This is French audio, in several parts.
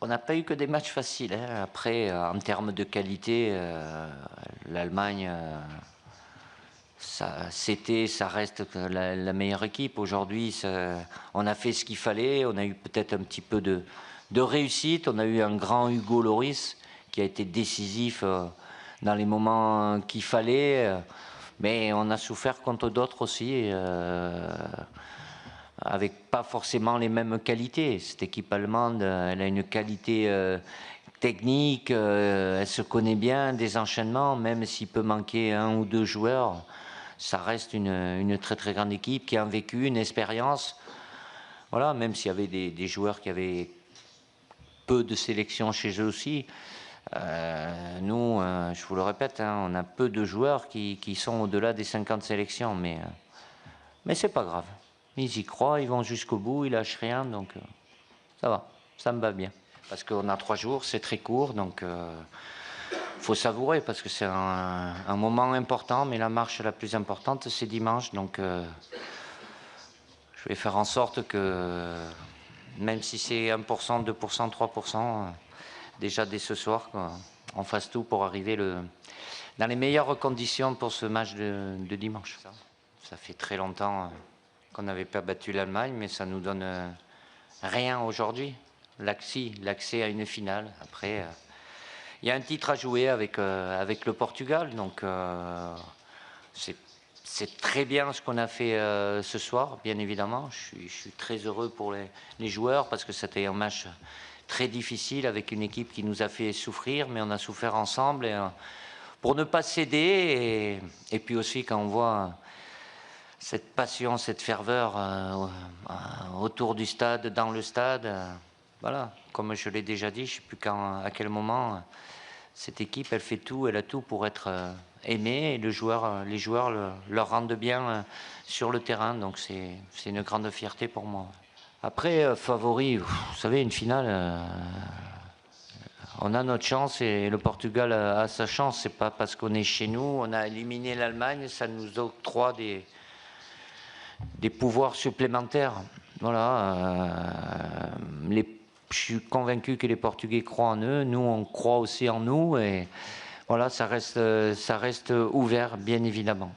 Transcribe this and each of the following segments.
On n'a pas eu que des matchs faciles, hein. Après, en termes de qualité, l'Allemagne, ça reste la meilleure équipe. Aujourd'hui, on a fait ce qu'il fallait. On a eu peut-être un petit peu de réussite. On a eu un grand Hugo Lloris qui a été décisif dans les moments qu'il fallait. Mais on a souffert contre d'autres aussi, avec pas forcément les mêmes qualités. Cette équipe allemande, elle a une qualité technique, elle se connaît bien, des enchaînements, même s'il peut manquer un ou deux joueurs, ça reste une très très grande équipe qui a un vécu, une expérience. Voilà, même s'il y avait des joueurs qui avaient peu de sélection chez eux aussi. Nous, je vous le répète, hein, on a peu de joueurs qui sont au-delà des 50 sélections, mais c'est pas grave. Ils y croient, ils vont jusqu'au bout, ils lâchent rien, donc ça va, ça me va bien. Parce qu'on a 3 jours, c'est très court, donc faut savourer parce que c'est un moment important, mais la marche la plus importante, c'est dimanche, donc je vais faire en sorte que, même si c'est 1%, 2%, 3%, déjà dès ce soir, on fasse tout pour arriver dans les meilleures conditions pour ce match de dimanche. Ça fait très longtemps qu'on n'avait pas battu l'Allemagne, mais ça nous donne rien aujourd'hui. L'accès à une finale. Après, il y a un titre à jouer avec le Portugal, donc c'est très bien ce qu'on a fait ce soir, bien évidemment. Je suis très heureux pour les joueurs parce que c'était un match très difficile avec une équipe qui nous a fait souffrir, mais on a souffert ensemble pour ne pas céder. Et puis aussi quand on voit cette passion, cette ferveur autour du stade, dans le stade, voilà, comme je l'ai déjà dit, je ne sais plus à quel moment, cette équipe, elle fait tout, elle a tout pour être aimée et les joueurs leur rendent bien sur le terrain, donc c'est une grande fierté pour moi. Après, favori, vous savez, une finale, on a notre chance et le Portugal a sa chance. C'est pas parce qu'on est chez nous, on a éliminé l'Allemagne, ça nous octroie des pouvoirs supplémentaires. Voilà. Je suis convaincu que les Portugais croient en eux, nous on croit aussi en nous et voilà, ça reste ouvert, bien évidemment.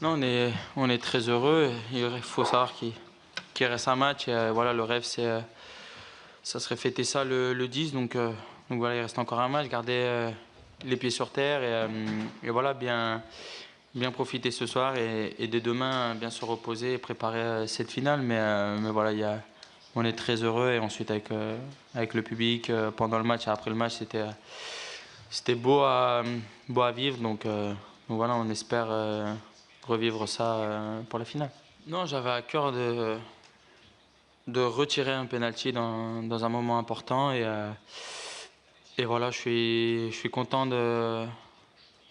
Non, on est très heureux. Il faut savoir qu'il reste un match. Et, voilà, le rêve, ça serait fêter ça le 10. Donc voilà, il reste encore un match. Garder les pieds sur terre et voilà, bien profiter ce soir et dès demain, bien se reposer et préparer cette finale. Mais voilà, on est très heureux et ensuite avec le public pendant le match et après le match, c'était beau à vivre. Donc voilà, on espère revivre ça pour la finale. Non, j'avais à cœur de retirer un penalty dans un moment important et voilà, je suis content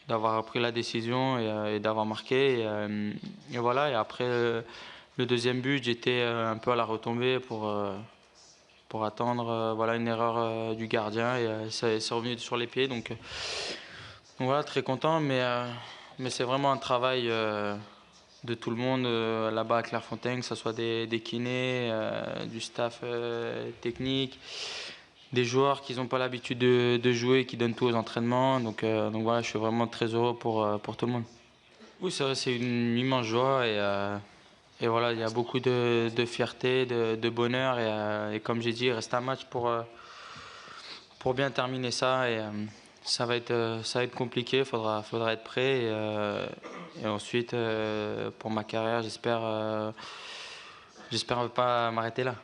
d'avoir pris la décision et d'avoir marqué et voilà. Et après le deuxième but, j'étais un peu à la retombée pour attendre voilà, une erreur du gardien et c'est revenu sur les pieds. Donc voilà, très content, mais c'est vraiment un travail de tout le monde là-bas à Clairefontaine, que ce soit des kinés, du staff technique, des joueurs qui n'ont pas l'habitude de jouer, qui donnent tout aux entraînements. Donc voilà, je suis vraiment très heureux pour tout le monde. Oui, c'est vrai, c'est une immense joie et voilà, il y a beaucoup de fierté, de bonheur et comme j'ai dit, il reste un match pour bien terminer ça et ça va être compliqué, faudra être prêt et ensuite pour ma carrière, j'espère pas m'arrêter là.